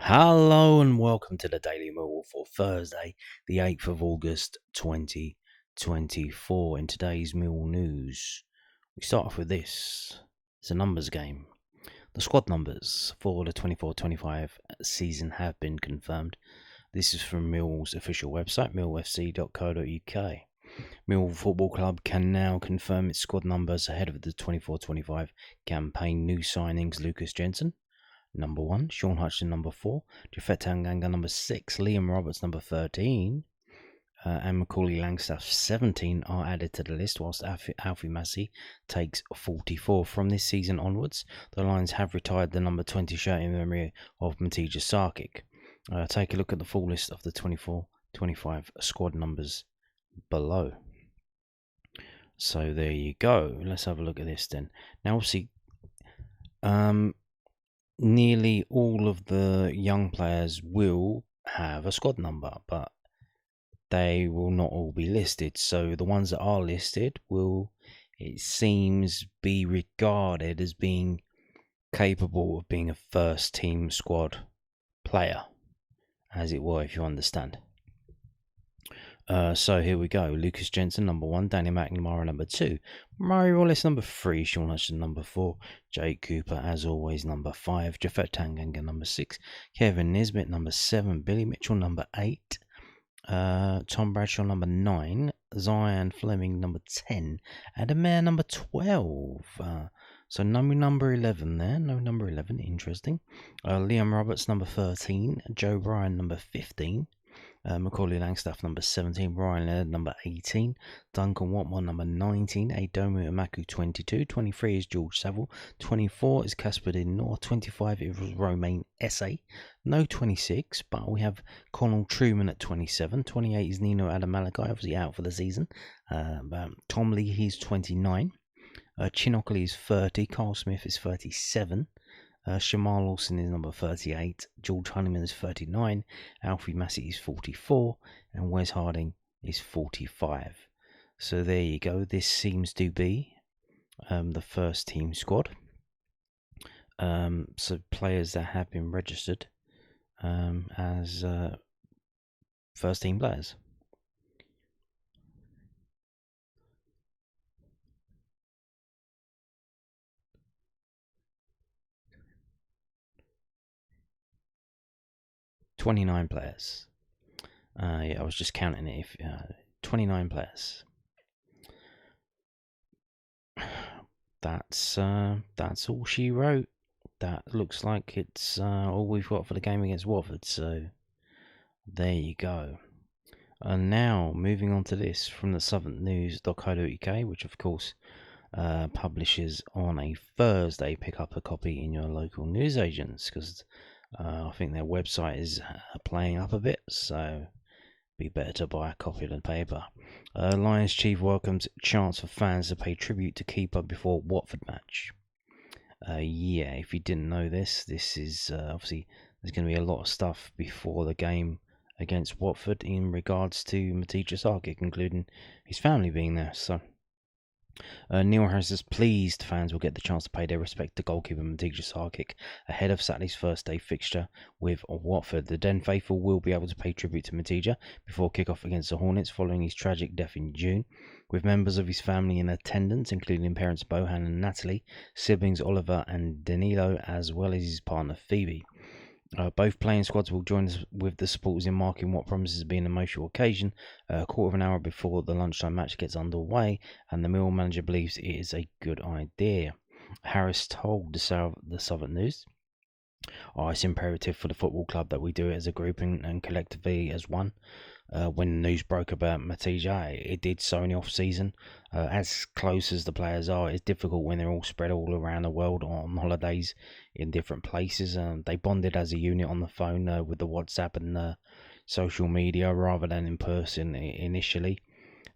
Hello and welcome to the Daily Millwall for Thursday, the 8th of August 2024. In today's Millwall news, we start off with this. It's a numbers game. The squad numbers for the 24-25 season have been confirmed. This is from Millwall's official website, millfc.co.uk. Millwall Football Club can now confirm its squad numbers ahead of the 24-25 campaign. New signings: Lucas Jensen, number 1, Sean Hutchinson, number 4, Jafet Tanganga, number 6, Liam Roberts, number 13, and Macaulay Langstaff, 17, are added to the list, whilst Alfie Massey takes 44. From this season onwards, the Lions have retired the number 20 shirt in memory of Mati Sarkic. Take a look at the full list of the 24-25 squad numbers below. So there you go. Let's have a look at this then. Now, obviously, nearly all of the young players will have a squad number, but they will not all be listed. So the ones that are listed will, it seems, be regarded as being capable of being a first team squad player, as it were, if you understand. So here we go. Lucas Jensen, number 1. Danny McNamara, number 2. Murray Wallace, number 3. Sean Hutchinson, number 4. Jake Cooper, as always, number 5. Jafet Tanganga, number 6. Kevin Nisbet, number 7. Billy Mitchell, number 8. Tom Bradshaw, number 9. Zion Fleming, number 10. Adam Mayer, number 12. So no number 11 there. No number 11. Interesting. Liam Roberts, number 13. Joe Bryan, number 15. Macaulay Langstaff, number 17, Ryan Leonard, number 18, Duncan Watmore, number 19, Adomu Amaku, 22, 23 is George Saville, 24 is Casper North, 25 it was Romain Esse, no 26, but we have Connell Truman at 27, 28 is Nino Adamalakai, obviously out for the season, Tom Lee, he's 29, Chinockley is 30, Carl Smith is 37, Shamal Lawson is number 38, George Honeyman is 39, Alfie Massey is 44, and Wes Harding is 45. So there you go. This seems to be the first team squad. So players that have been registered as first team players. $29 players. Yeah, I was just counting it. 29 players. That's all she wrote. That looks like it's all we've got for the game against Watford. So there you go. And now moving on to this from the southernnews.co.uk, which of course publishes on a Thursday. Pick up a copy in your local newsagents, because I think their website is playing up a bit, so be better to buy a copy than paper. Lions chief welcomes chance for fans to pay tribute to keeper before Watford match. Yeah, if you didn't know this is obviously there's going to be a lot of stuff before the game against Watford in regards to Mati Sarkic, including his family being there. So Neil Harris is pleased fans will get the chance to pay their respect to goalkeeper Mati Sarkic ahead of Saturday's first day fixture with Watford. The Den faithful will be able to pay tribute to Matija before kick-off against the Hornets following his tragic death in June, with members of his family in attendance, including parents Bohan and Natalie, siblings Oliver and Danilo, as well as his partner Phoebe. Both playing squads will join us with the supporters in marking what promises to be an emotional occasion a quarter of an hour before the lunchtime match gets underway, and the Millwall manager believes it is a good idea. Harris told the Southern News, it's imperative for the football club that we do it as a group and collectively as one. When the news broke about Matija, it did so in the off-season. As close as the players are, it's difficult when they're all spread all around the world on holidays in different places. They bonded as a unit on the phone with the WhatsApp and social media rather than in person initially.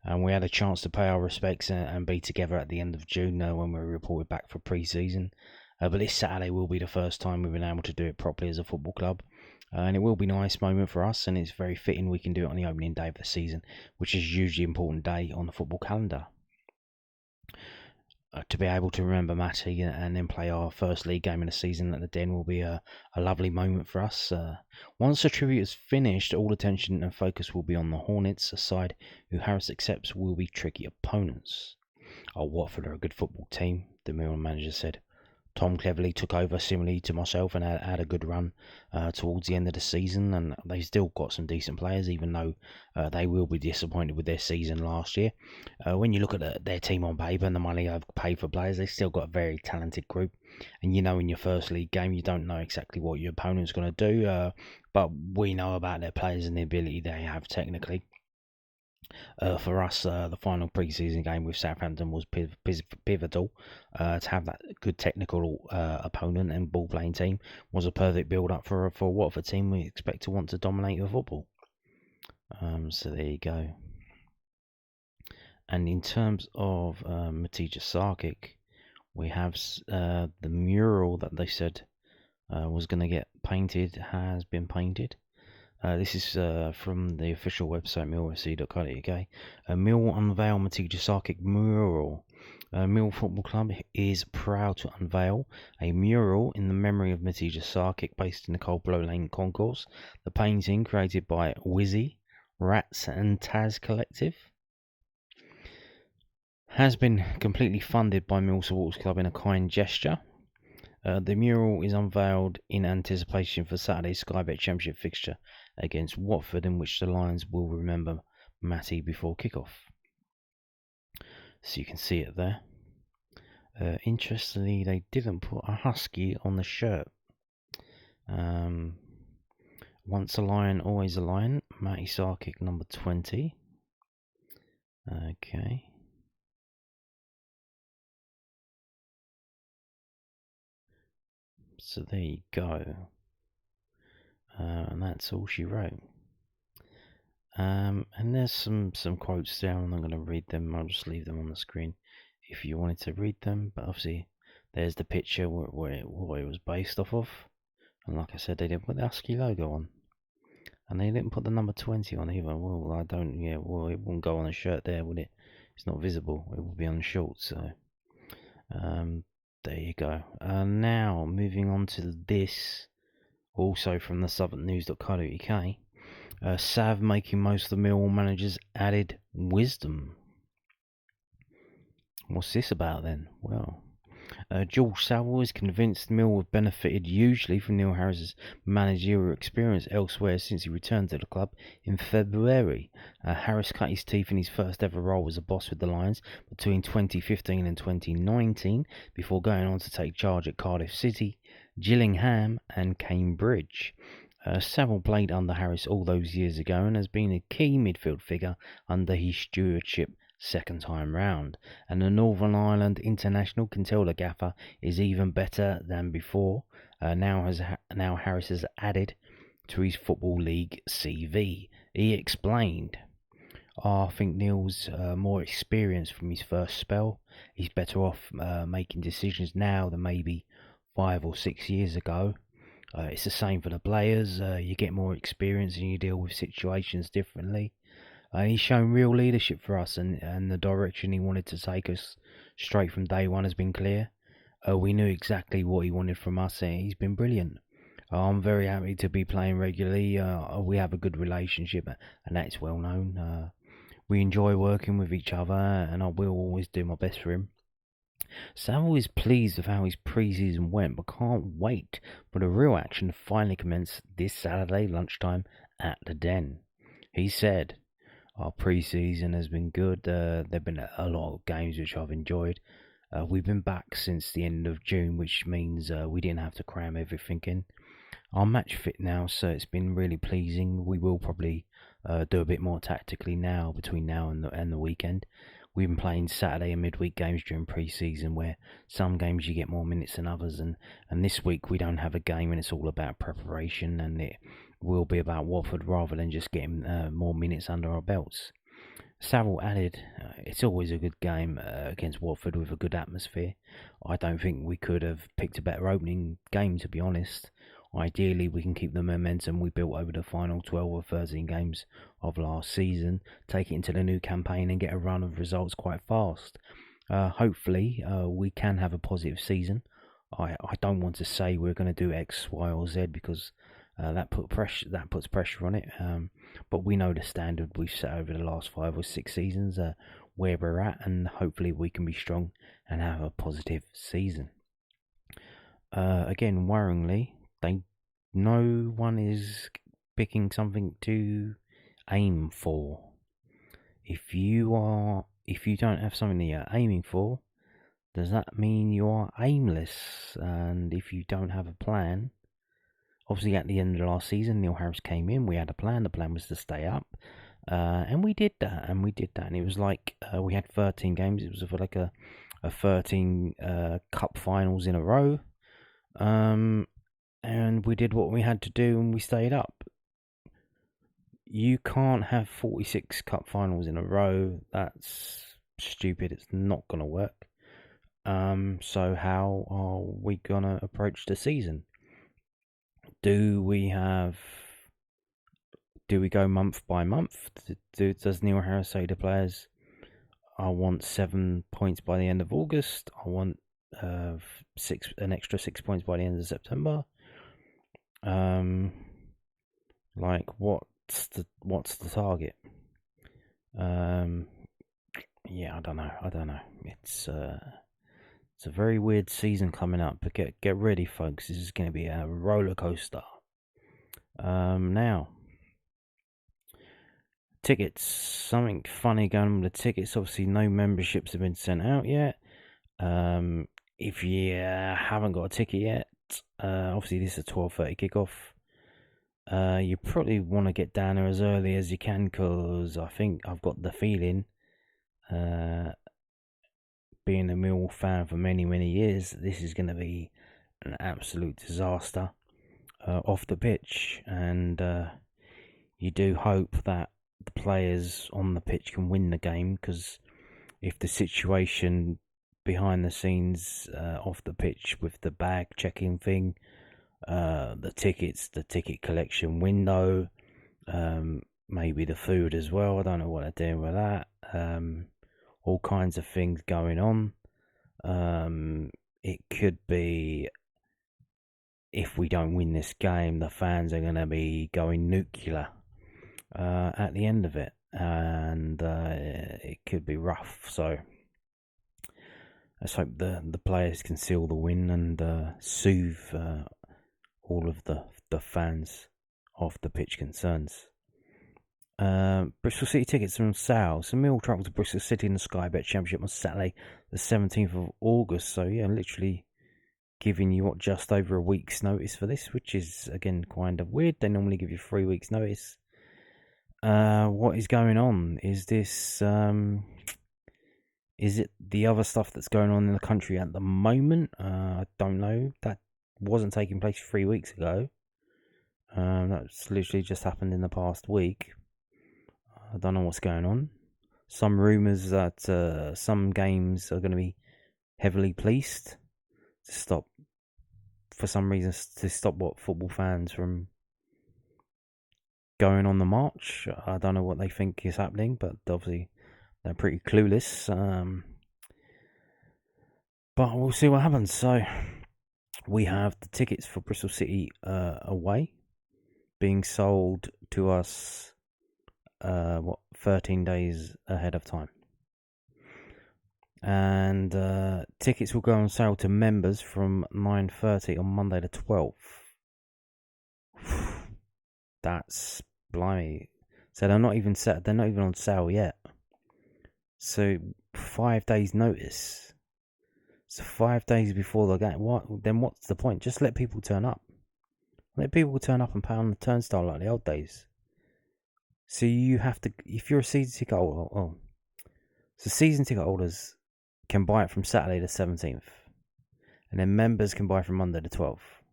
And we had a chance to pay our respects and be together at the end of June when we reported back for pre-season. But this Saturday will be the first time we've been able to do it properly as a football club. And it will be a nice moment for us, and it's very fitting we can do it on the opening day of the season, which is usually an important day on the football calendar. to be able to remember Mati and then play our first league game in the season at the Den will be a lovely moment for us. Once the tribute is finished, all attention and focus will be on the Hornets, a side who Harris accepts will be tricky opponents. Watford are a good football team, the Millwall manager said. Tom cleverly took over similarly to myself and had a good run towards the end of the season, and they've still got some decent players, even though they will be disappointed with their season last year. When you look at their team on paper and the money they've paid for players, they've still got a very talented group. And in your first league game, you don't know exactly what your opponent's going to do, but we know about their players and the ability they have technically. For us, the final pre-season game with Southampton was pivotal. To have that good technical opponent and ball-playing team was a perfect build-up for a Watford team we expect to want to dominate the football. So there you go. And in terms of Mati Sarkic, we have the mural that they said was going to get painted has been painted. This is from the official website millwallfc.co.uk. Millwall unveil Mati Sarkic mural. Millwall Football Club is proud to unveil a mural in the memory of Mati Sarkic based in the Coldblow Lane concourse. The painting, created by Wizzy, Rats and Taz Collective, has been completely funded by Millwall Supporters Club in a kind gesture. The mural is unveiled in anticipation for Saturday's Sky Bet Championship fixture against Watford, in which the Lions will remember Mati before kickoff. So you can see it there. Interestingly, they didn't put a husky on the shirt. Once a lion, always a lion. Mati Sarkic, number 20. Okay. So there you go. And that's all she wrote. And there's some quotes there. I'm not going to read them. I'll just leave them on the screen if you wanted to read them. But obviously, there's the picture what it was based off of. And like I said, they didn't put the Husky logo on. And they didn't put the number 20 on either. Well, it wouldn't go on a shirt there, would it? It's not visible. It would be on shorts. So, there you go. Now, moving on to this, also from the southernnews.co.uk. Sav making most of the Millwall managers added wisdom. What's this about then? Well, George Saville is convinced Millwall have benefited hugely from Neil Harris's managerial experience elsewhere since he returned to the club in February. Harris cut his teeth in his first ever role as a boss with the Lions between 2015 and 2019 before going on to take charge at Cardiff City, Gillingham and Cambridge. Saville played under Harris all those years ago and has been a key midfield figure under his stewardship second time round, and the Northern Ireland international can tell the gaffer is even better than before. Now Harris has added to his Football League CV. He explained, I think Neil's more experienced from his first spell. He's better off making decisions now than maybe 5 or 6 years ago. It's the same for the players. You get more experience and you deal with situations differently. He's shown real leadership for us, and the direction he wanted to take us straight from day one has been clear. We knew exactly what he wanted from us, and he's been brilliant. I'm very happy to be playing regularly. We have a good relationship, and that's well known. We enjoy working with each other, and I will always do my best for him. Saville is pleased with how his pre-season went, but can't wait for the real action to finally commence this Saturday lunchtime at the Den. He said, our pre-season has been good. There have been a lot of games which I've enjoyed. We've been back since the end of June, which means we didn't have to cram everything in. I'm match fit now, so it's been really pleasing. We will probably do a bit more tactically now between now and the weekend. We've been playing Saturday and midweek games during pre-season, where some games you get more minutes than others, and this week we don't have a game, and it's all about preparation, and it will be about Watford rather than just getting more minutes under our belts. Saville added, it's always a good game against Watford with a good atmosphere. I don't think we could have picked a better opening game, to be honest. Ideally, we can keep the momentum we built over the final 12 or 13 games of last season, take it into the new campaign and get a run of results quite fast. Hopefully, we can have a positive season. I don't want to say we're going to do X, Y, or Z because that puts pressure on it. But we know the standard we've set over the last 5 or 6 seasons, where we're at, and hopefully we can be strong and have a positive season. Again, worryingly, no one is picking something to aim for. If you don't have something that you're aiming for, does that mean you are aimless? And if you don't have a plan, obviously at the end of last season, Neil Harris came in. We had a plan. The plan was to stay up, and we did that. And it was like we had 13 games. It was for like a 13 cup finals in a row. And we did what we had to do, and we stayed up. You can't have 46 cup finals in a row. That's stupid. It's not going to work. So how are we going to approach the season? Do we go month by month? Does Neil Harris say to players, I want 7 points by the end of August. I want an extra 6 points by the end of September. Like what's the target? Yeah, I don't know. It's a very weird season coming up, but get ready, folks. This is going to be a roller coaster. Now, tickets. Something funny going on with the tickets. Obviously, no memberships have been sent out yet. If you haven't got a ticket yet, obviously this is a 12:30 kickoff. You probably want to get down there as early as you can, because I think I've got the feeling, being a Millwall fan for many, many years, this is going to be an absolute disaster off the pitch. And you do hope that the players on the pitch can win the game, because if the situation behind the scenes off the pitch with the bag checking thing, the tickets, the ticket collection window, maybe the food as well, I don't know what they're doing with that, all kinds of things going on. It could be, if we don't win this game, the fans are going to be going nuclear at the end of it, and it could be rough. So let's hope the players can seal the win and soothe all of the fans of the pitch concerns. Bristol City tickets are on sale. So Millwall travel to Bristol City in the Sky Bet Championship on Saturday, the 17th of August. So yeah, literally giving you just over a week's notice for this, which is again kind of weird. They normally give you 3 weeks notice. What is going on? Is this is it the other stuff that's going on in the country at the moment? I don't know. That wasn't taking place 3 weeks ago. That's literally just happened in the past week. I don't know what's going on. Some rumours that some games are going to be heavily policed to stop, for some reason, to stop what football fans from going on the march. I don't know what they think is happening, but obviously they're pretty clueless. But we'll see what happens. So we have the tickets for Bristol City away being sold to us 13 days ahead of time, and tickets will go on sale to members from 9:30 on Monday the 12th. That's blimey. So they're not even on sale yet. So 5 days notice. So 5 days before the game. What's the point? Just let people turn up. Let people turn up and pay on the turnstile like the old days. So you have to, if you're a season ticket holder, so season ticket holders can buy it from Saturday the 17th, and then members can buy from Monday the 12th.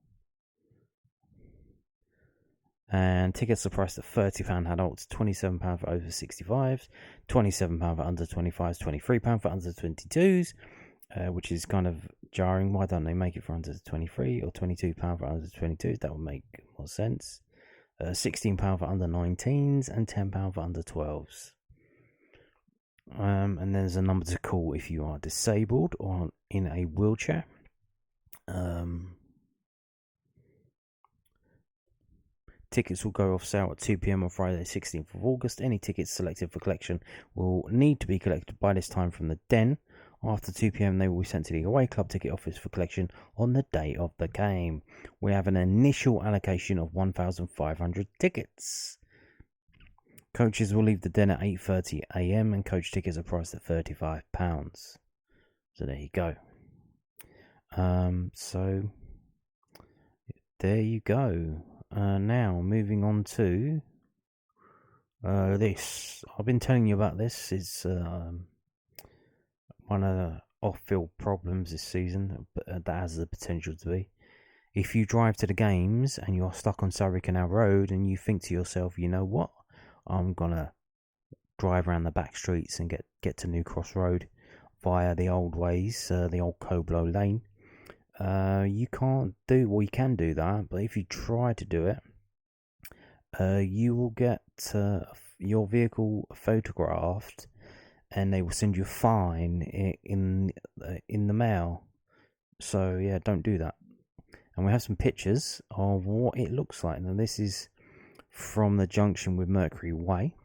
And tickets are priced at £30 adults, £27 for over 65s, £27 for under 25s, £23 for under 22s, which is kind of jarring. Why don't they make it for under 23 or £22 for under 22s? That would make more sense. £16 for under 19s and £10 for under 12s. And there's a number to call if you are disabled or in a wheelchair. Tickets will go off sale at 2 p.m. on Friday, 16th of August. Any tickets selected for collection will need to be collected by this time from the Den. After 2 p.m, they will be sent to the away club ticket office for collection on the day of the game. We have an initial allocation of 1,500 tickets. Coaches will leave the Den at 8:30 a.m. and coach tickets are priced at £35. So there you go. So there you go. Now moving on to this. I've been telling you about this. It's one of the off-field problems this season, but that has the potential to be. If you drive to the games and you're stuck on Surrey Canal Road and you think to yourself, you know what, I'm gonna drive around the back streets and get to New Cross Road via the old ways, the old Coblow Lane. You can't do, well, you can do that, but if you try to do it, you will get your vehicle photographed, and they will send you a fine in the mail. So yeah, don't do that. And we have some pictures of what it looks like. Now this is from the junction with Mercury Way,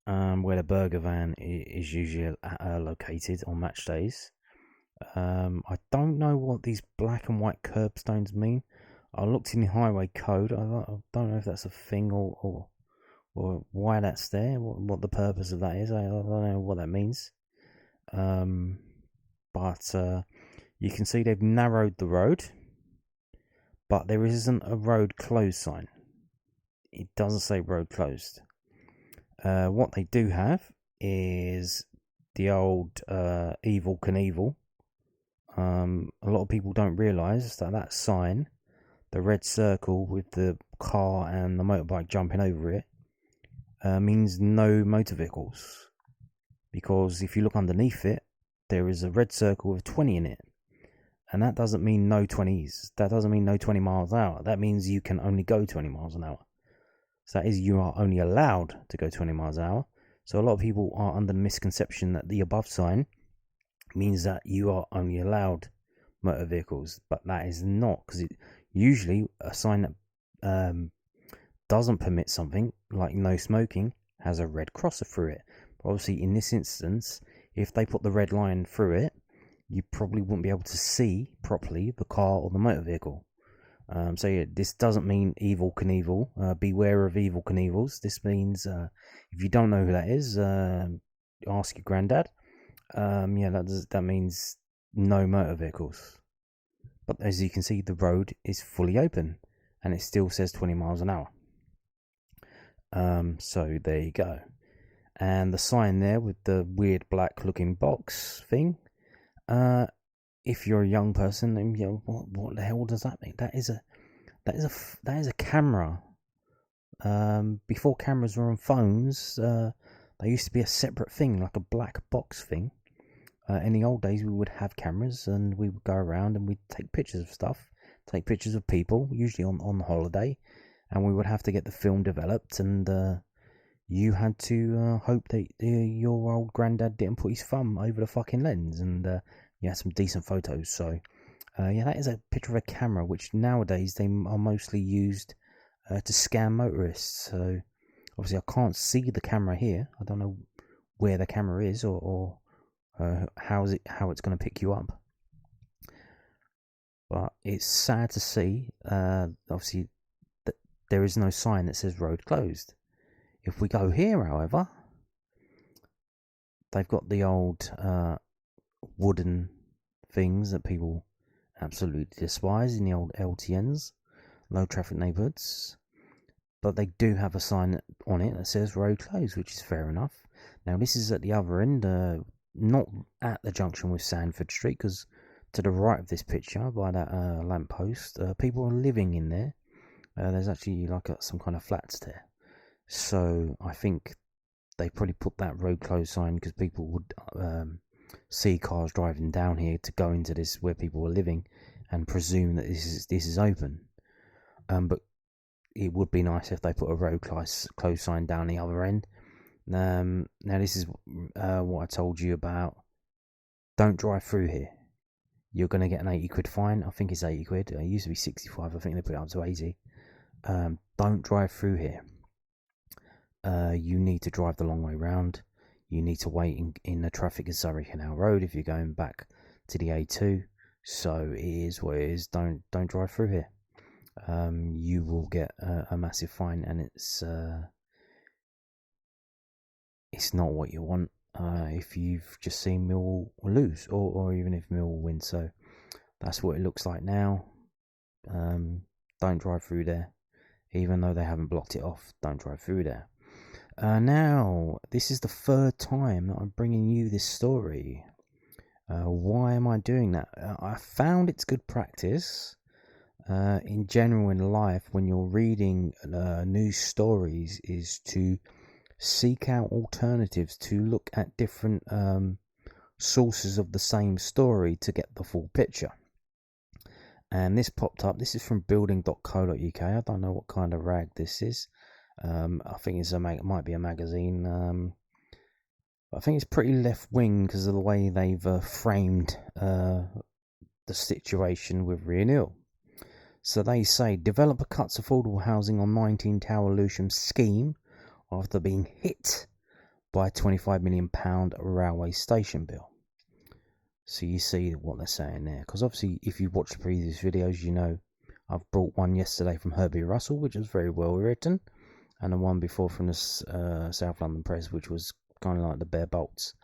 where the burger van is usually located on match days. I don't know what these black and white curbstones mean. I looked in the highway code. I don't know if that's a thing or why that's there. What the purpose of that is. I don't know what that means. But you can see they've narrowed the road, but there isn't a road closed sign. It doesn't say road closed. What they do have is the old Evel Knievel. A lot of people don't realise that sign, the red circle with the car and the motorbike jumping over it, means no motor vehicles. Because if you look underneath it, there is a red circle with 20 in it. And that doesn't mean no 20s. That doesn't mean no 20 miles an hour. That means you can only go 20 miles an hour. So that is, you are only allowed to go 20 miles an hour. So a lot of people are under the misconception that the above sign means that you are only allowed motor vehicles, but that is not, because it usually a sign that doesn't permit something like no smoking has a red crosser through it. But obviously in this instance, if they put the red line through it, you probably wouldn't be able to see properly the car or the motor vehicle. So yeah, this doesn't mean Evel Knievel. Beware of Evel Knievels. This means, if you don't know who that is, ask your granddad. Yeah, that means no motor vehicles. But as you can see, the road is fully open, and it still says 20 miles an hour. So there you go. And the sign there with the weird black looking box thing. If you're a young person, then you know what the hell does that mean? That is a camera. Before cameras were on phones, they used to be a separate thing, like a black box thing. In the old days, we would have cameras, and we would go around and we'd take pictures of stuff, take pictures of people, usually on holiday, and we would have to get the film developed, and you had to hope that your old granddad didn't put his thumb over the fucking lens, and you had some decent photos. So yeah, that is a picture of a camera, which nowadays they are mostly used to scan motorists. So obviously I can't see the camera here. I don't know where the camera is or how it's going to pick you up. But it's sad to see, obviously, that there is no sign that says road closed. If we go here, however, they've got the old wooden things that people absolutely despise in the old LTNs, low traffic neighbourhoods. But they do have a sign on it that says road closed, which is fair enough. Now this is at the other end, not at the junction with Sandford Street, because to the right of this picture, by that lamppost, people are living in there. There's actually like some kind of flats there. So I think they probably put that road closed sign because people would see cars driving down here to go into this where people were living and presume that this is open. But it would be nice if they put a road closed sign down the other end, Now this is what I told you about. Don't drive through here. You're going to get an 80 quid fine. I think it's 80 quid. It used to be 65. I think they put it up to 80. Don't drive through here. You need to drive the long way round. You need to wait in the traffic at Surrey Canal Road if you're going back to the A2. So it is what it is. Don't drive through here. You will get a massive fine, and it's not what you want. If you've just seen Millwall lose, or even if Millwall win. So that's what it looks like now. Don't drive through there, even though they haven't blocked it off. Don't drive through there. Now, this is the third time that I'm bringing you this story. Why am I doing that? I found it's good practice in general in life when you're reading news stories is to seek out alternatives, to look at different sources of the same story to get the full picture. And this popped up. This is from building.co.uk. I don't know what kind of rag this is. I think it might be a magazine. I think it's pretty left wing because of the way they've framed the situation with renewal. So they say developer cuts affordable housing on 19 Tower Lewisham scheme after being hit by a £25 million railway station bill. So you see what they're saying there. Because obviously, if you watch the previous videos, you know I've brought one yesterday from Herbie Russell, which was very well written, and the one before from the South London Press, which was kind of like the bare bolts.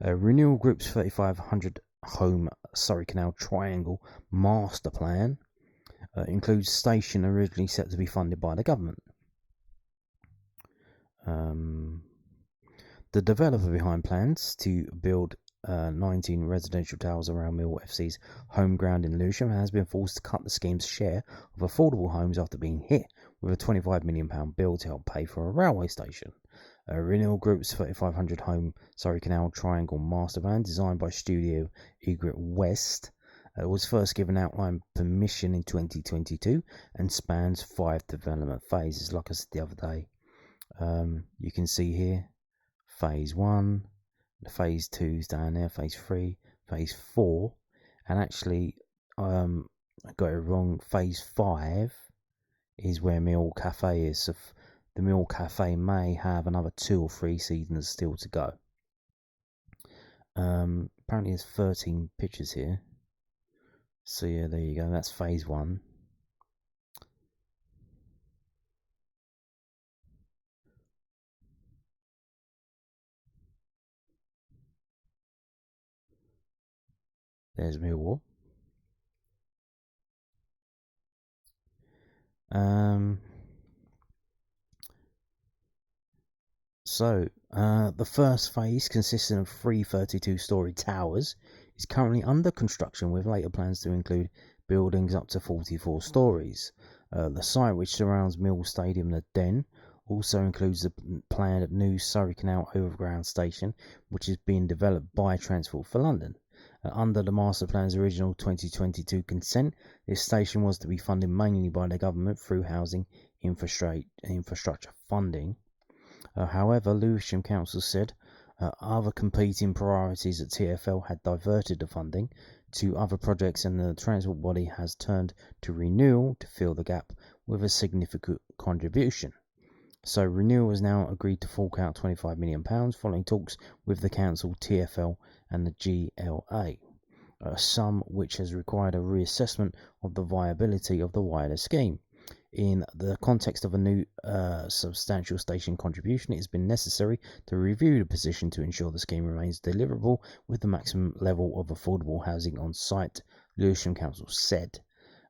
Renewal Group's 3,500 home Surrey Canal Triangle master plan includes station originally set to be funded by the government. The developer behind plans to build 19 residential towers around Millwall FC's home ground in Lewisham has been forced to cut the scheme's share of affordable homes after being hit with a £25 million bill to help pay for a railway station. Renewal Group's 3,500 home Surrey Canal Triangle master plan, designed by Studio Egret West, was first given outline permission in 2022 and spans 5 development phases. Like I said the other day, you can see here phase 1, phase 2's down there, phase 3, phase 4, and actually I got it wrong. Phase 5 is where Millwall Cafe is. So the Millwall Cafe may have another 2 or 3 seasons still to go. Apparently there's 13 pictures here. So yeah, there you go. That's phase 1. There's Millwall. So the first phase, consisting of 3 32-storey towers, is currently under construction, with later plans to include buildings up to 44 stories. The site, which surrounds Millwall Stadium, the Den, also includes the planned new Surrey Canal Overground Station, which is being developed by Transport for London. Under the master plan's original 2022 consent, this station was to be funded mainly by the government through housing infrastructure funding. However, Lewisham Council said other competing priorities at TfL had diverted the funding to other projects, and the transport body has turned to renewal to fill the gap with a significant contribution. So renewal has now agreed to fork out £25 million following talks with the council, TfL and the GLA, a sum which has required a reassessment of the viability of the wider scheme. In the context of a new substantial station contribution, it has been necessary to review the position to ensure the scheme remains deliverable with the maximum level of affordable housing on site, Lewisham Council said.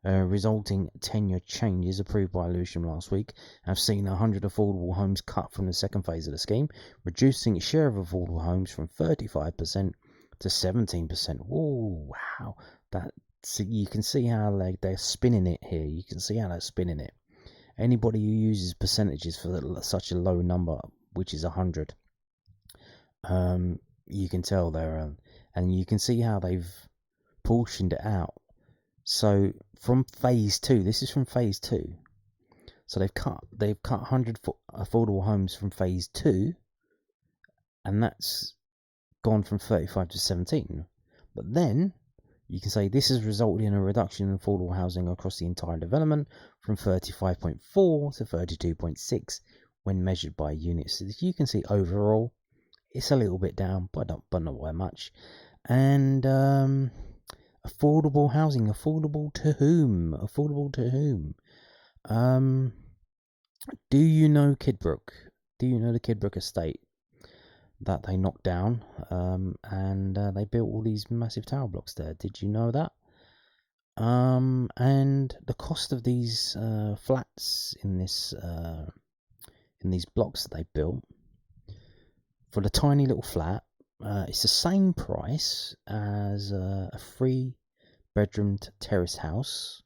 Resulting tenure changes approved by Lewisham last week have seen 100 affordable homes cut from the second phase of the scheme, reducing its share of affordable homes from 35% to 17%. Oh, wow. So you can see how they're spinning it here. You can see how they're spinning it. Anybody who uses percentages for such a low number, which is 100, you can tell they're... and you can see how they've portioned it out. So from phase 2, this is from phase 2. So they've cut 100 affordable homes from phase 2 and that's gone from 35 to 17. But then you can say this has resulted in a reduction in affordable housing across the entire development from 35.4 to 32.6 when measured by units. So you can see overall it's a little bit down, but not by much. And affordable housing, affordable to whom? Affordable to whom? Do you know Kidbrooke? Do you know the Kidbrooke estate that they knocked down? And they built all these massive tower blocks there. Did you know that? And the cost of these flats in these blocks that they built, for the tiny little flat, it's the same price as a 3-bedroomed terrace house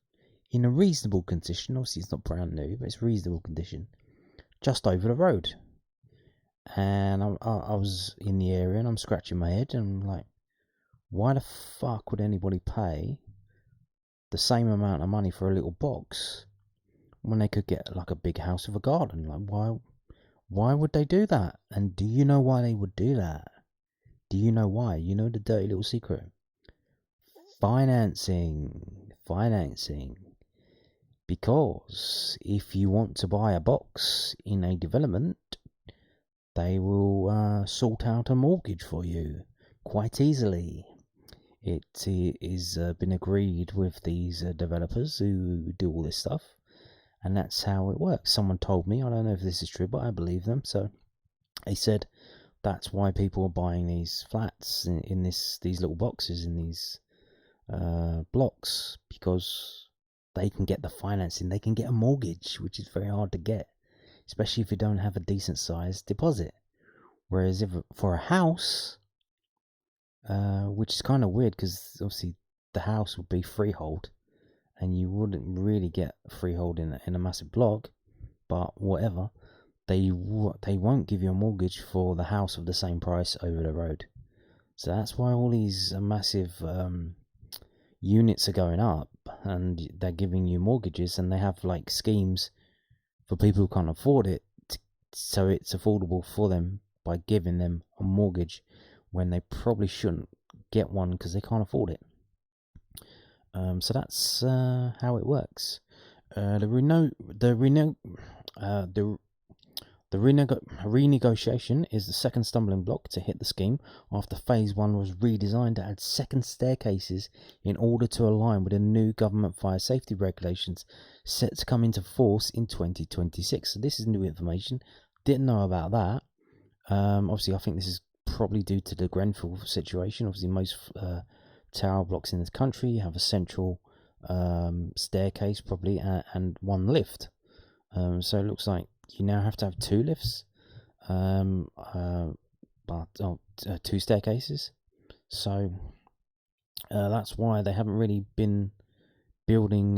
in a reasonable condition. Obviously it's not brand new, but it's reasonable condition, just over the road. And I was in the area and I'm scratching my head and I'm like, why the fuck would anybody pay the same amount of money for a little box when they could get like a big house with a garden? Like, why would they do that? And do you know why they would do that? Do you know why? You know the dirty little secret? Financing. Because if you want to buy a box in a development, they will sort out a mortgage for you quite easily. It is been agreed with these developers who do all this stuff, and that's how it works. Someone told me, I don't know if this is true, but I believe them. So they said that's why people are buying these flats in these little boxes in these blocks, because they can get the financing, they can get a mortgage, which is very hard to get, especially if you don't have a decent sized deposit. Whereas if for a house, which is kind of weird because obviously the house would be freehold and you wouldn't really get freehold in a massive block, but whatever, they won't give you a mortgage for the house of the same price over the road. So that's why all these massive units are going up and they're giving you mortgages, and they have like schemes for people who can't afford it, so it's affordable for them by giving them a mortgage when they probably shouldn't get one because they can't afford it. So that's how it works. The renegotiation is the second stumbling block to hit the scheme after Phase 1 was redesigned to add second staircases in order to align with the new government fire safety regulations set to come into force in 2026. So this is new information. Didn't know about that. Obviously, I think this is probably due to the Grenfell situation. Obviously, most tower blocks in this country have a central staircase probably and one lift. So it looks like you now have to have 2 lifts, but 2 staircases. So that's why they haven't really been building,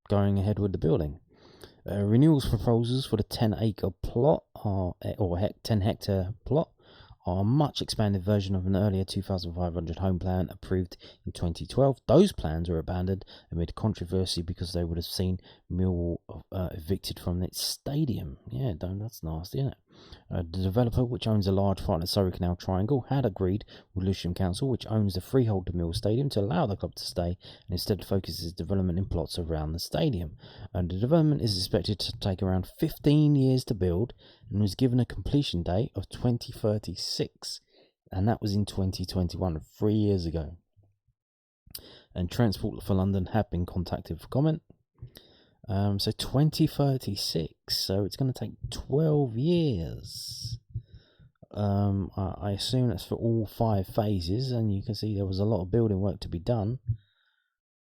going ahead with the building. Renewals proposals for the 10-acre plot or 10-hectare plot are a much expanded version of an earlier 2,500 home plan approved in 2012. Those plans were abandoned amid controversy because they would have seen Millwall evicted from its stadium. Yeah, that's nasty, isn't it? The developer, which owns a large part of the Surrey Canal Triangle, had agreed with Lewisham Council, which owns the freehold of Mill Stadium, to allow the club to stay and instead focuses development in plots around the stadium. And the development is expected to take around 15 years to build and was given a completion date of 2036, and that was in 2021, 3 years ago. And Transport for London have been contacted for comment. So 2036, so it's going to take 12 years. I assume that's for all 5 phases, and you can see there was a lot of building work to be done.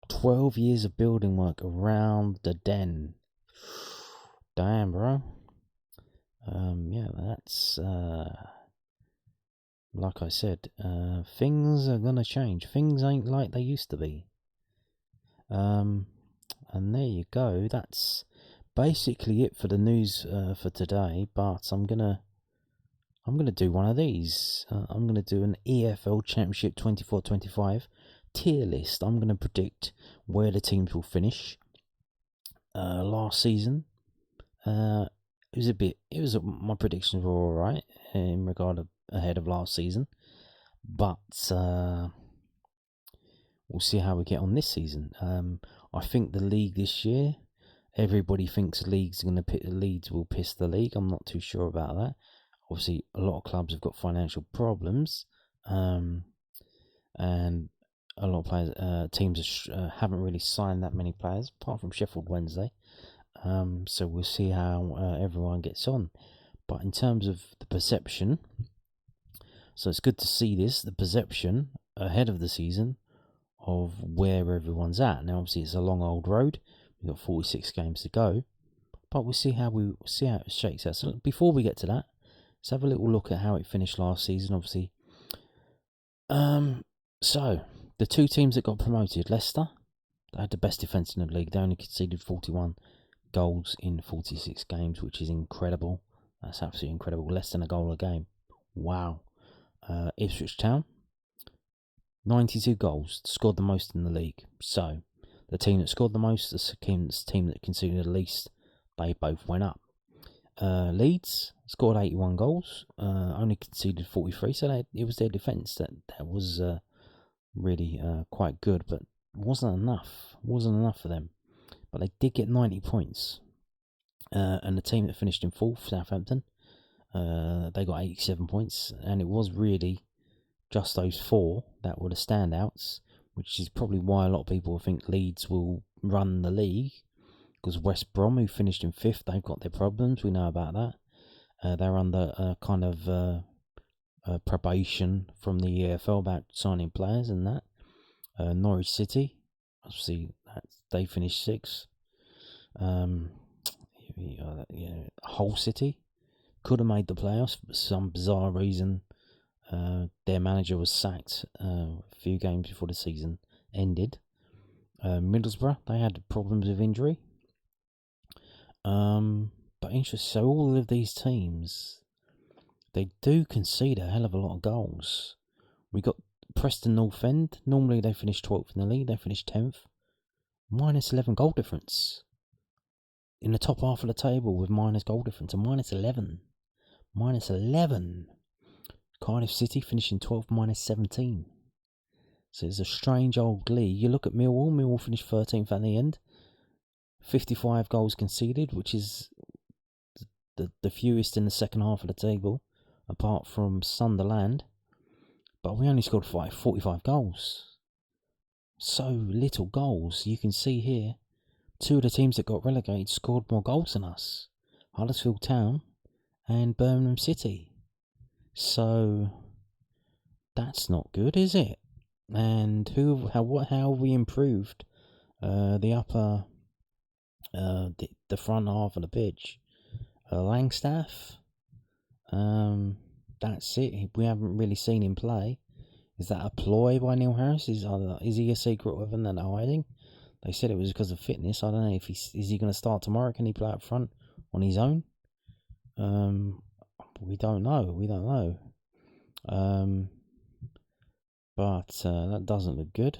12 years of building work around the den. Damn, bro. Yeah, that's like I said, things are gonna change. Things ain't like they used to be. And there you go. That's basically it for the news for today. But I'm gonna do one of these. I'm gonna do an EFL Championship 24-25 tier list. I'm gonna predict where the teams will finish last season. my predictions were all right in regard of ahead of last season, but we'll see how we get on this season. I think the league this year, everybody thinks Leeds will piss the league. I'm not too sure about that. Obviously, a lot of clubs have got financial problems, and a lot of players, teams haven't really signed that many players, apart from Sheffield Wednesday. So we'll see how everyone gets on. But in terms of the perception, so it's good to see the perception ahead of the season of where everyone's at. Now, obviously, it's a long old road. We've got 46 games to go, but we'll see how it shakes out. So before we get to that, let's have a little look at how it finished last season. Obviously, so the two teams that got promoted, Leicester, they had the best defence in the league. They only conceded 41 goals in 46 games, which is incredible. That's absolutely incredible. Less than a goal a game. Wow. Ipswich Town, 92 goals, scored the most in the league. So the team that scored the most, the team that conceded the least, they both went up. Leeds scored 81 goals, only conceded 43, so it was their defence that was really quite good, but wasn't enough for them. But they did get 90 points. And the team that finished in fourth, Southampton, they got 87 points, and it was really just those four that were the standouts, which is probably why a lot of people think Leeds will run the league, because West Brom, who finished in fifth, they've got their problems, we know about that. They're under kind of probation from the EFL about signing players and that. Norwich City, obviously, they finished sixth. Hull City could have made the playoffs, but for some bizarre reason, their manager was sacked a few games before the season ended. Middlesbrough, they had problems with injury. But interesting. So all of these teams, they do concede a hell of a lot of goals. We got Preston North End. Normally they finish 12th in the league. They finished 10th. Minus 11 goal difference. In the top half of the table with minus goal difference. And minus 11. Minus 11. Cardiff City finishing 12th, minus 17. So it's a strange old league. You look at Millwall. Millwall finished 13th at the end. 55 goals conceded, which is the fewest in the second half of the table, apart from Sunderland. But we only scored 45 goals. So little goals. You can see here, two of the teams that got relegated scored more goals than us. Huddersfield Town and Birmingham City. So that's not good, is it? And how have we improved the upper, the front half of the pitch? Langstaff, that's it. We haven't really seen him play. Is that a ploy by Neil Harris? Is he a secret weapon that they're hiding? They said it was because of fitness. I don't know if is he going to start tomorrow. Can he play up front on his own? We don't know. But that doesn't look good.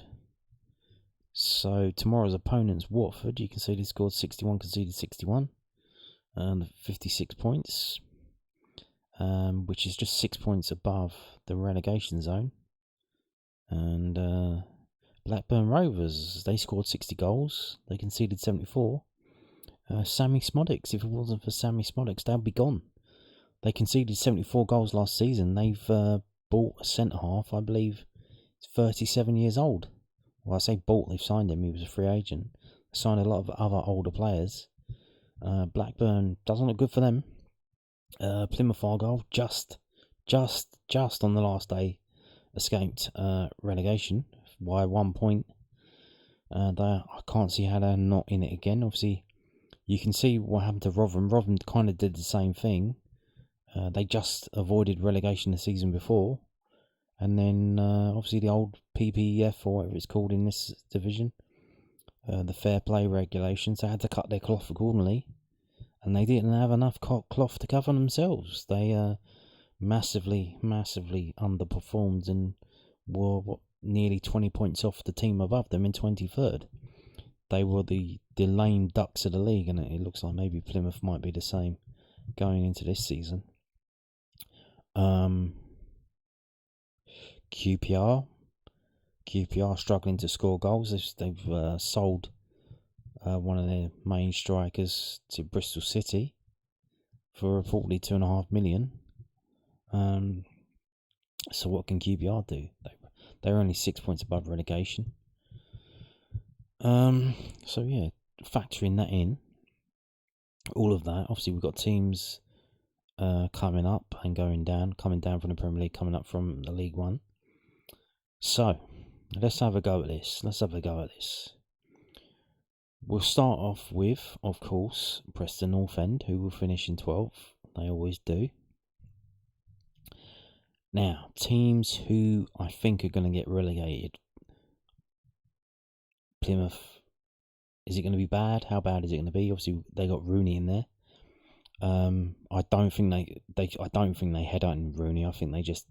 So tomorrow's opponent's Watford. You can see they scored 61, conceded 61. And 56 points, which is just 6 points above the relegation zone. And Blackburn Rovers, they scored 60 goals. They conceded 74. Sammy Smodics, if it wasn't for Sammy Smodics, they'd be gone. They conceded 74 goals last season. They've bought a centre-half, I believe, he's 37 years old. Well, I say bought, they've signed him. He was a free agent. They signed a lot of other older players. Blackburn doesn't look good for them. Plymouth Argyle just on the last day escaped relegation by 1 point. I can't see how they're not in it again. Obviously, you can see what happened to Rotherham. Rotherham kind of did the same thing. They just avoided relegation the season before. And then, obviously, the old PPEF, or whatever it's called in this division, the fair play regulations, they had to cut their cloth accordingly, and they didn't have enough cloth to cover themselves. They massively underperformed and were nearly 20 points off the team above them in 23rd. They were the lame ducks of the league, and it looks like maybe Plymouth might be the same. going into this season. QPR struggling to score goals. They've sold one of their main strikers to Bristol City for reportedly $2.5 million. So what can QPR do? They're only 6 points above relegation. So yeah, factoring that in, all of that. Obviously, we've got teams coming up and coming down from the Premier League, coming up from the League One. So let's have a go at this. We'll start off with, of course, Preston North End, who will finish in 12th. They always do. Now, teams who I think are going to get relegated. Plymouth. Is it going to be bad? How bad is it going to be? Obviously, they got Rooney in there. I don't think they head on Rooney. I think they just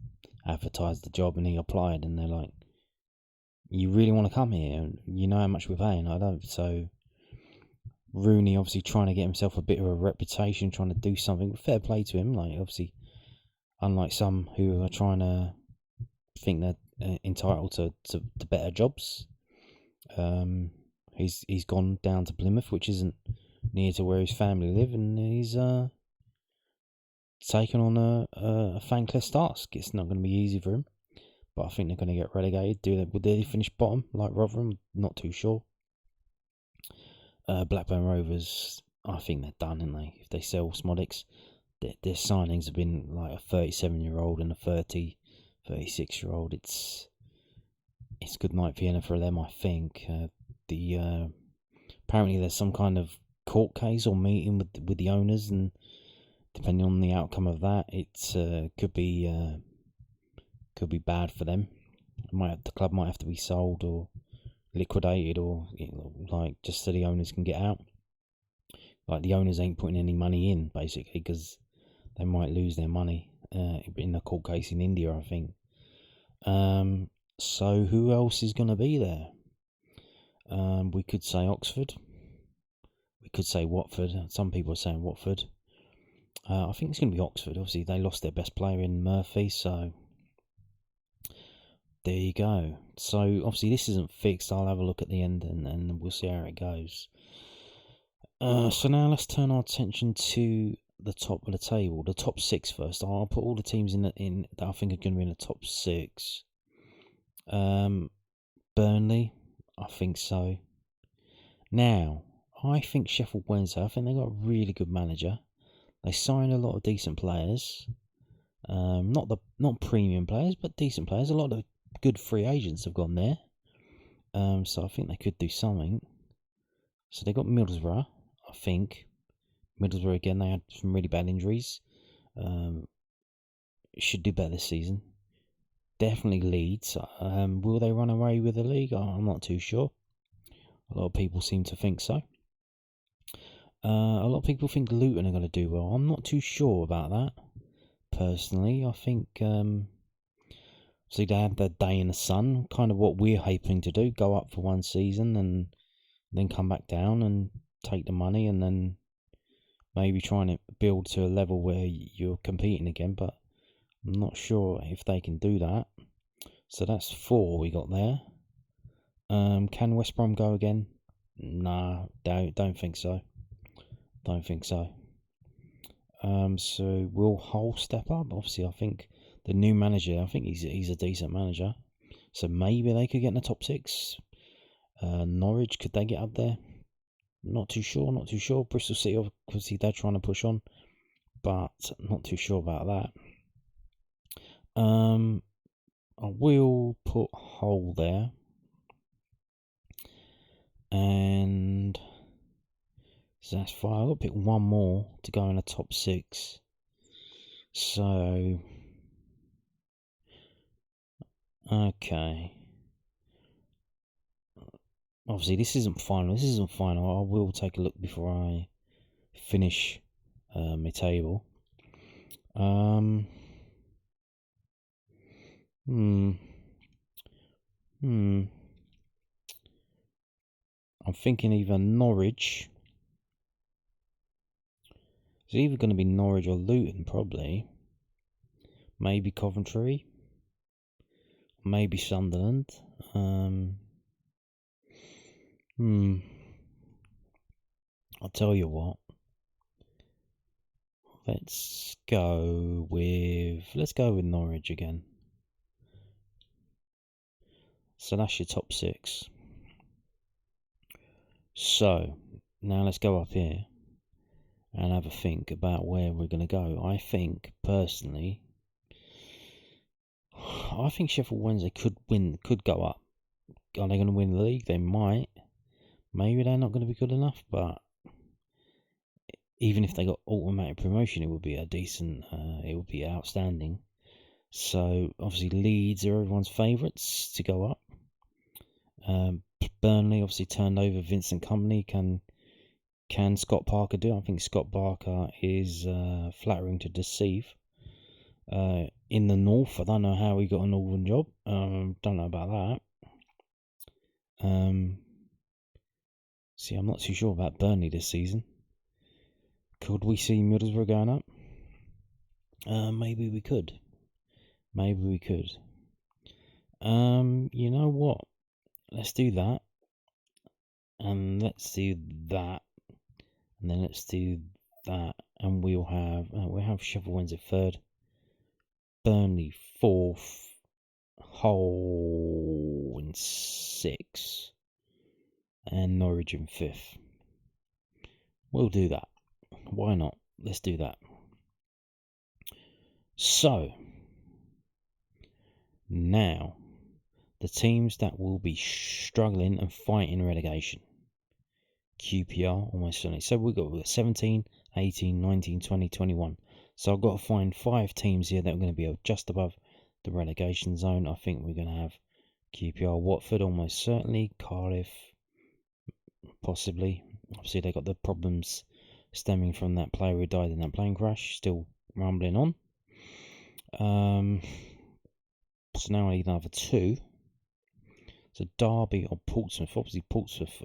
advertised the job and he applied, and they're like, "You really want to come here? You know how much we're paying." I don't. So Rooney obviously trying to get himself a bit of a reputation, trying to do something. Fair play to him. Like, obviously, unlike some who are trying to think they're entitled to better jobs. He's gone down to Plymouth, which isn't near to where his family live, and he's taken on a thankless task. It's not going to be easy for him, but I think they're going to get relegated. Would they finish bottom like Rotherham? Not too sure. Blackburn Rovers, I think they're done, aren't they? If they sell Smodics, their signings have been like a 37-year-old and a 36-year-old. It's good night Vienna for them, I think. Apparently there's some kind of court case or meeting with the owners, and depending on the outcome of that, it could be bad for them. The club might have to be sold or liquidated, or like just so the owners can get out. Like, the owners ain't putting any money in basically because they might lose their money in a court case in India, I think. So who else is going to be there? We could say Oxford. We could say Watford. Some people are saying Watford. I think it's going to be Oxford. Obviously, they lost their best player in Murphy, so there you go. So obviously this isn't fixed. I'll have a look at the end and we'll see how it goes. So now let's turn our attention to the top of the table, the top 6 first. I'll put all the teams in that I think are going to be in the top 6. Burnley, I think so. Now, I think Sheffield Wednesday, I think they got a really good manager. They signed a lot of decent players. Not premium players, but decent players. A lot of good free agents have gone there. So I think they could do something. So they got Middlesbrough, I think. Middlesbrough again, they had some really bad injuries. Should do better this season. Definitely Leeds. Will they run away with the league? I'm not too sure. A lot of people seem to think so. A lot of people think Luton are going to do well. I'm not too sure about that. Personally, I think so they had their day in the sun, kind of what we're hoping to do, go up for one season and then come back down and take the money and then maybe trying to build to a level where you're competing again, but I'm not sure if they can do that. So that's 4 we got there. Can West Brom go again? Nah, don't think so. Don't think so. So will Hull step up? Obviously, I think the new manager, I think he's a decent manager. So maybe they could get in the top 6. Norwich, could they get up there? Not too sure. Bristol City, obviously, they're trying to push on, but not too sure about that. I will put Hull there. And so that's 5. I've got to pick one more to go in the top 6. So, okay. Obviously, this isn't final. I will take a look before I finish my table. I'm thinking either Norwich. It's either going to be Norwich or Luton, probably. Maybe Coventry. Maybe Sunderland. I'll tell you what. Let's go with Norwich again. So that's your top 6. So now let's go up here and have a think about where we're going to go. I think personally, Sheffield Wednesday could go up. Are they going to win the league? They might. Maybe they're not going to be good enough, but even if they got automatic promotion, it would be it would be outstanding. So obviously Leeds are everyone's favourites to go up. Burnley obviously turned over Vincent Kompany. Can Scott Parker do? I think Scott Parker is flattering to deceive. In the north, I don't know how he got a northern job. Don't know about that. See, I'm not too sure about Burnley this season. Could we see Middlesbrough going up? Maybe we could. You know what? Let's do that. And let's do that. And then let's do that. And we'll have Sheffield Wednesday 3rd. Burnley 4th. Hull in 6th. And Norwich in 5th. We'll do that. Why not? Let's do that. So, now, the teams that will be struggling and fighting relegation. QPR, almost certainly. So we've got 17, 18, 19, 20, 21. So I've got to find 5 teams here that are going to be just above the relegation zone. I think we're going to have QPR, Watford, almost certainly. Cardiff, possibly. Obviously, they got the problems stemming from that player who died in that plane crash, still rumbling on. So now I need another 2. So Derby or Portsmouth. Obviously, Portsmouth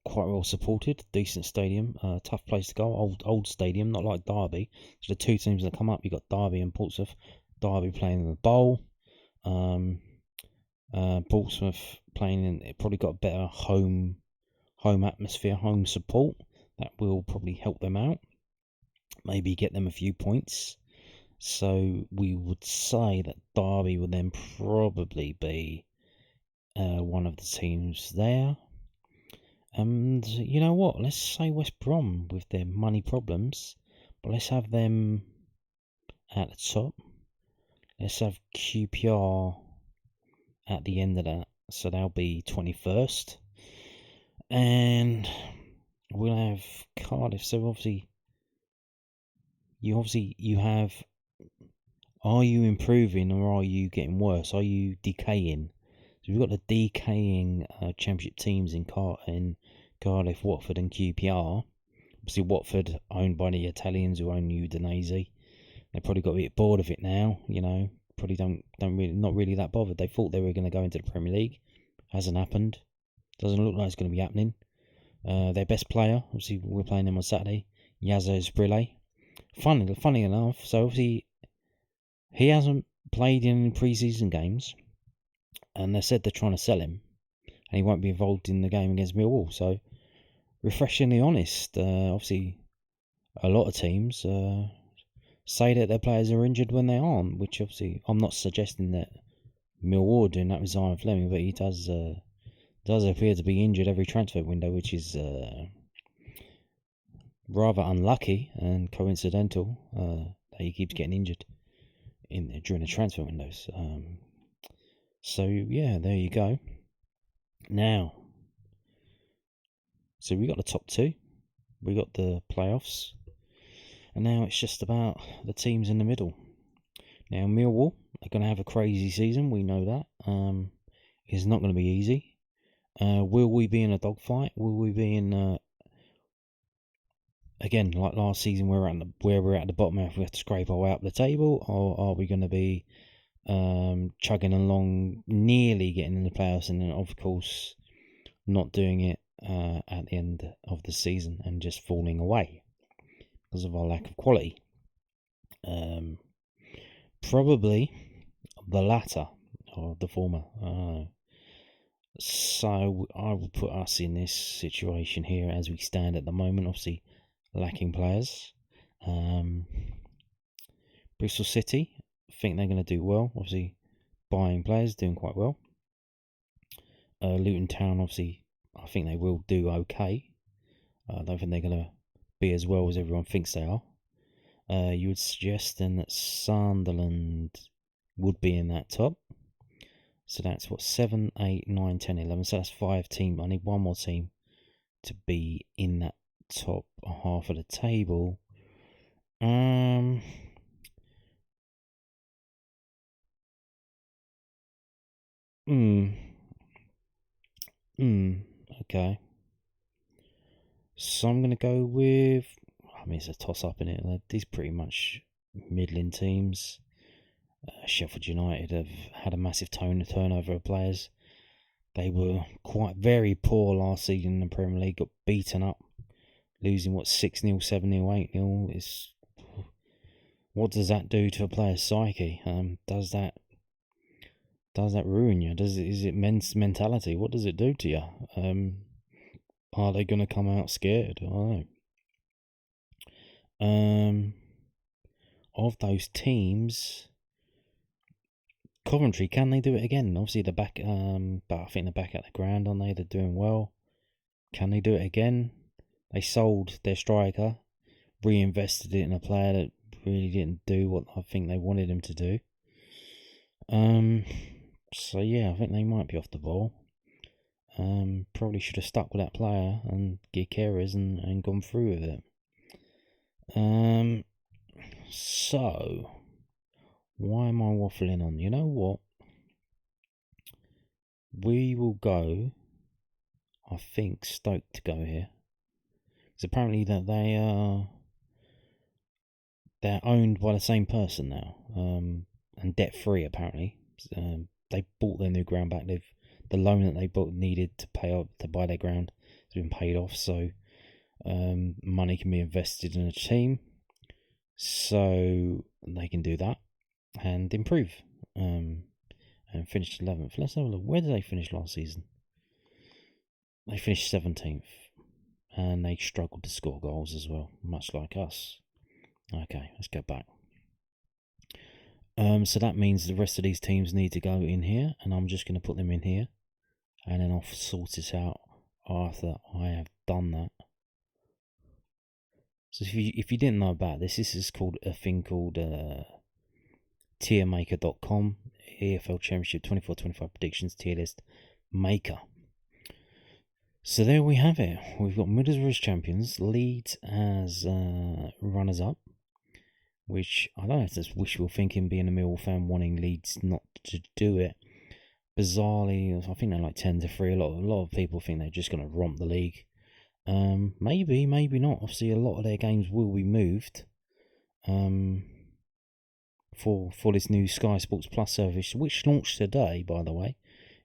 quite well supported, decent stadium, tough place to go. Old stadium, not like Derby. So the 2 teams that come up, you got Derby and Portsmouth. Derby playing in the Bowl. Portsmouth playing in. It probably got a better home atmosphere, home support. That will probably help them out. Maybe get them a few points. So we would say that Derby will then probably be one of the teams there. And you know what? Let's say West Brom with their money problems, but let's have them at the top. Let's have QPR at the end of that, so they'll be 21st. And we'll have Cardiff. So obviously you have. Are you improving or are you getting worse? Are you decaying? So we've got the decaying championship teams in Cardiff, Watford, and QPR. Obviously, Watford owned by the Italians who own Udinese. They probably got a bit bored of it now. You know, probably not really that bothered. They thought they were going to go into the Premier League. Hasn't happened. Doesn't look like it's going to be happening. Their best player, obviously, we're playing them on Saturday. Yazo Sprile. Funny enough, so obviously he hasn't played in pre-season games, and they said they're trying to sell him, and he won't be involved in the game against Millwall. So, refreshingly honest. Obviously, a lot of teams say that their players are injured when they aren't, which obviously I'm not suggesting that Millwall are doing that with Zion Fleming, but he does appear to be injured every transfer window, which is rather unlucky and coincidental that he keeps getting injured during the transfer windows. So yeah, there you go. Now, so we got the top 2, we got the playoffs, and now it's just about the teams in the middle. Now Millwall are going to have a crazy season. We know that. It's not going to be easy. Will we be in a dogfight? Will we be in again, like last season, where we're at the bottom, if we have to scrape our way up the table, or are we going to be chugging along, nearly getting in the playoffs, and then of course not doing it at the end of the season and just falling away? because of our lack of quality. Probably the latter or the former. So I will put us in this situation here as we stand at the moment, obviously lacking players. Bristol City, I think they're going to do well, obviously buying players, doing quite well. Luton Town, obviously, I think they will do okay. I don't think they're going to be as well as everyone thinks they are. You would suggest then that Sunderland would be in that top. So that's what, 7, 8, 9, 10, 11. So that's 5 teams. I need one more team to be in that top half of the table. Okay. So I'm going to go with, I mean, it's a toss-up in it. These pretty much middling teams. Sheffield United have had a massive turnover of players. They were quite very poor last season in the Premier League, got beaten up, losing 6-0, 7-0, 8-0. What does that do to a player's psyche? Does that ruin you? Is it men's mentality? What does it do to you? Are they going to come out scared? I don't know. Of those teams, Coventry, can they do it again? Obviously, they're back, but I think they're back at the ground, aren't they? They're doing well. Can they do it again? They sold their striker, reinvested it in a player that really didn't do what I think they wanted him to do. So yeah, I think they might be off the ball. Probably should have stuck with that player and get carers and gone through with it. So why am I waffling on? You know what? We will go. I think Stoke to go here. Because apparently that they're owned by the same person now, and debt free apparently. They bought their new ground back. The loan that they needed to pay up to buy their ground has been paid off. So money can be invested in a team, so they can do that and improve. And finished 11th. Let's have a look. Where did they finish last season? They finished 17th, and they struggled to score goals as well, much like us. Okay, let's go back. So that means the rest of these teams need to go in here, and I'm just going to put them in here, and then I'll sort it out after I have done that. So if you didn't know about this is called a thing called tiermaker.com, EFL Championship 24-25 predictions tier list maker. So there we have it. We've got Middlesbrough as champions, Leeds as runners up, which I don't know if that's wishful thinking, being a Millwall fan wanting Leeds not to do it. Bizarrely, I think they're like 10-3. A lot of people think they're just going to romp the league. Maybe not. Obviously, a lot of their games will be moved. For this new Sky Sports Plus service, which launched today, by the way.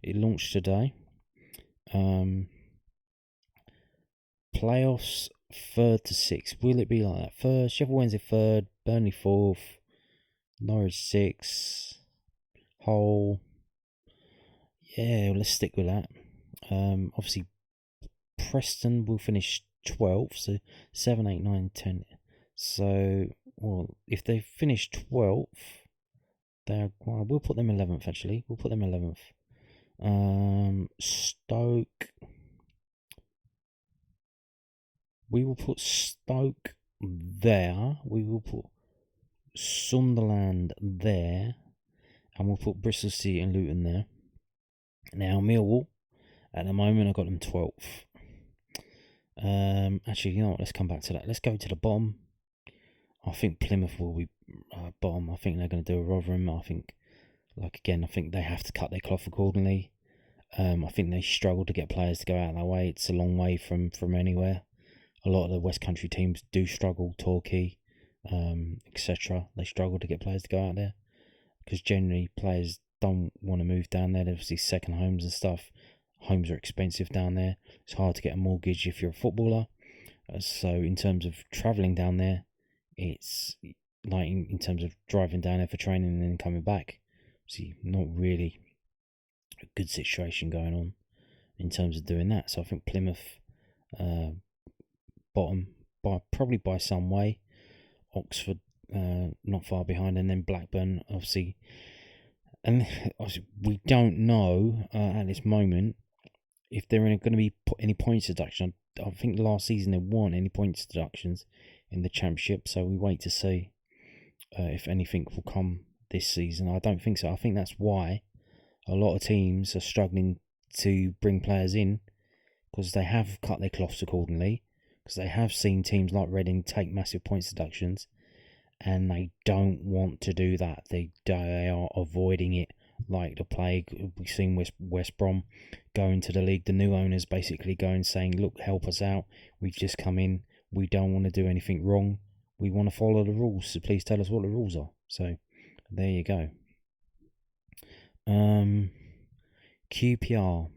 It launched today. Playoffs 3rd to 6th. Will it be like that? First, Sheffield Wednesday 3rd, Burnley 4th, Norwich 6th, Hull. Yeah, let's stick with that. Obviously, Preston will finish 12th, so 7, 8, 9, 10. So, well, if they finish 12th, we'll put them 11th actually. We'll put them 11th. Stoke. We will put Stoke there. We will put Sunderland there. And we'll put Bristol City and Luton there. Now, Millwall, at the moment, I've got them 12th. Actually, you know what? Let's come back to that. Let's go to the bottom. I think Plymouth will be bottom. I think they're going to do a Rotherham. I think they have to cut their cloth accordingly. I think they struggle to get players to go out that way. It's a long way from anywhere. A lot of the West Country teams do struggle, Torquay, etc. They struggle to get players to go out there because generally players don't want to move down there. They're obviously second homes and stuff. Homes are expensive down there. It's hard to get a mortgage if you're a footballer. So in terms of travelling down there, it's like in terms of driving down there for training and then coming back. See, not really a good situation going on in terms of doing that. So I think Plymouth bottom probably by some way. Oxford not far behind, and then Blackburn obviously. And obviously we don't know at this moment if there are going to be any points deduction. I think last season there weren't any points deductions in the Championship, so we wait to see if anything will come this season. I don't think so. I think that's why a lot of teams are struggling to bring players in, because they have cut their cloths accordingly, because they have seen teams like Reading take massive points deductions, and they don't want to do that. They are avoiding it like the plague. We've seen West Brom go into the league. The new owners basically going saying, look, help us out. We've just come in. We don't want to do anything wrong. We want to follow the rules. So please tell us what the rules are. So there you go. QPR.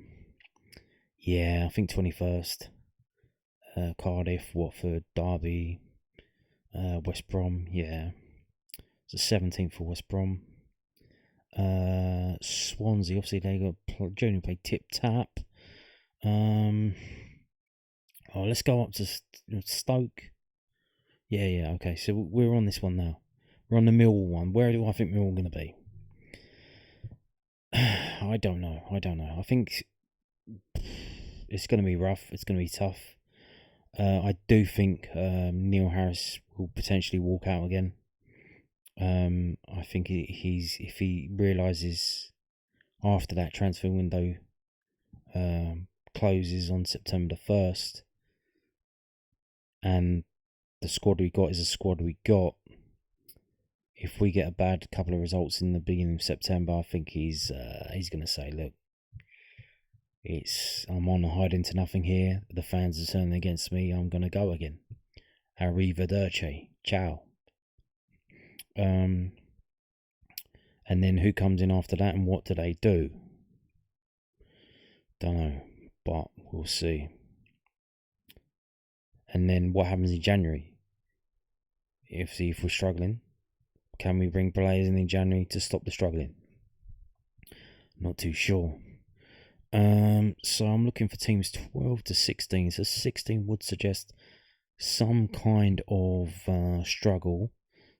Yeah, I think 21st. Cardiff, Watford, Derby, West Brom. Yeah. It's the 17th for West Brom. Swansea, obviously they got generally play Tip Tap. Let's go up to Stoke. Yeah, okay, so we're on this one now. We're on the Millwall one. Where do I think Millwall going to be? I don't know. I think it's going to be rough. It's going to be tough. I do think Neil Harris will potentially walk out again. I think if he realises after that transfer window closes on September 1st, and the squad we got is a squad we got, if we get a bad couple of results in the beginning of September, I think he's going to say, look, I'm on a hiding to nothing here. The fans are turning against me. I'm going to go again. Arrivederci. Ciao. And then who comes in after that, and what do they do? Don't know, but we'll see. And then what happens in January? If we're struggling, can we bring players in January to stop the struggling? Not too sure. So I'm looking for teams 12 to 16. So 16 would suggest some kind of struggle.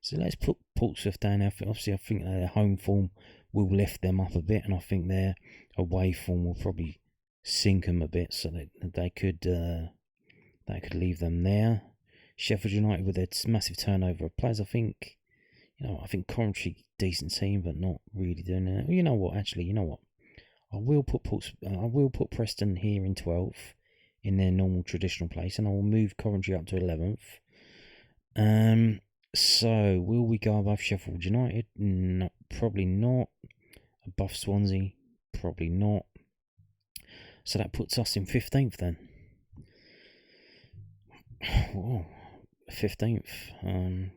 So let's put Portsmouth down there. Obviously, I think their home form will lift them up a bit, and I think their away form will probably sink them a bit, so that they could leave them there. Sheffield United with their massive turnover of players. I think Coventry, decent team, but not really doing it. You know what? I will put Preston here in 12th in their normal traditional place, and I will move Coventry up to 11th. So will we go above Sheffield United? No, probably not. Above Swansea? Probably not. So that puts us in 15th then. Whoa, 15th.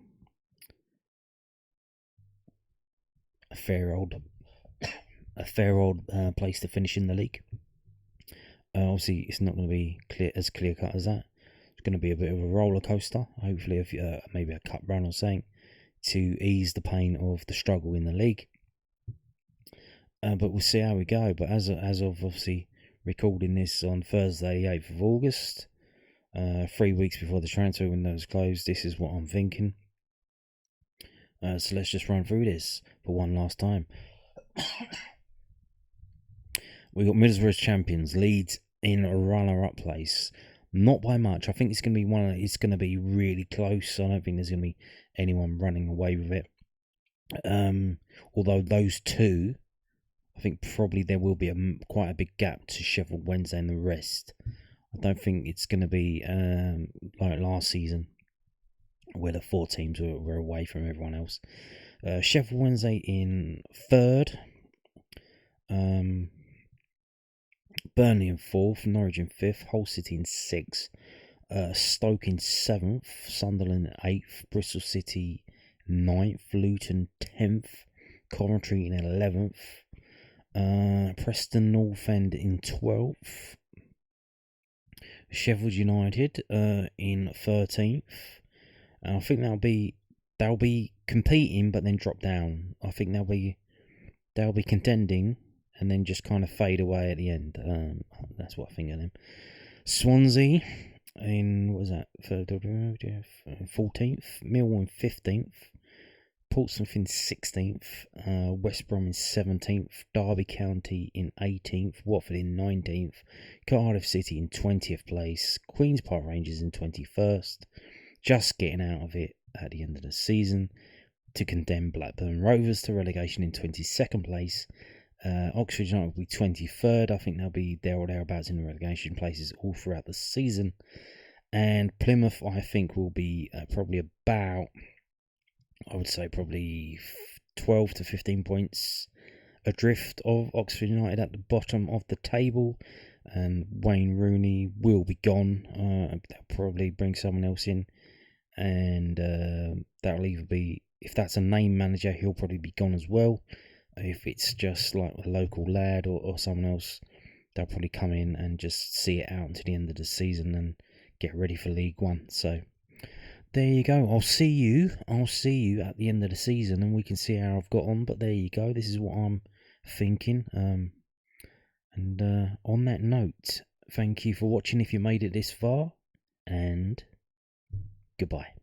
A fair old place to finish in the league. Obviously, it's not going to be as clear cut as that. It's going to be a bit of a roller coaster. Hopefully, maybe a cup run or something to ease the pain of the struggle in the league. But we'll see how we go. But as of obviously recording this on Thursday, the 8th of August, 3 weeks before the transfer window is closed, this is what I'm thinking. So let's just run through this for one last time. We got Middlesbrough as champions, Leeds in a runner-up place, not by much. I think it's going to be it's going to be really close. I don't think there's going to be anyone running away with it. Although those two, I think probably there will be quite a big gap to Sheffield Wednesday and the rest. I don't think it's going to be like last season, where the 4 teams were away from everyone else. Sheffield Wednesday in 3rd. Burnley in 4th, Norwich in 5th, Hull City in 6th, Stoke in 7th, Sunderland in 8th, Bristol City 9th, Luton 10th, Coventry in 11th, Preston North End in 12th, Sheffield United in 13th, And I think they'll be competing, but then drop down. I think they'll be contending and then just kind of fade away at the end. That's what I think of them. Swansea in, what was that, 14th, Millwall in 15th, Portsmouth in 16th, West Brom in 17th, Derby County in 18th, Watford in 19th, Cardiff City in 20th place, Queen's Park Rangers in 21st, just getting out of it at the end of the season to condemn Blackburn Rovers to relegation in 22nd place. Oxford United will be 23rd. I think they'll be there or thereabouts in the relegation places all throughout the season. And Plymouth, I think, will be probably about, I would say, probably 12 to 15 points adrift of Oxford United at the bottom of the table. And Wayne Rooney will be gone. They'll probably bring someone else in. And that'll either be, if that's a name manager, he'll probably be gone as well. If it's just like a local lad or someone else, they'll probably come in and just see it out until the end of the season and get ready for League One. So there you go. I'll see you at the end of the season and we can see how I've got on. But there you go. This is what I'm thinking. And on that note, thank you for watching if you made it this far, and goodbye.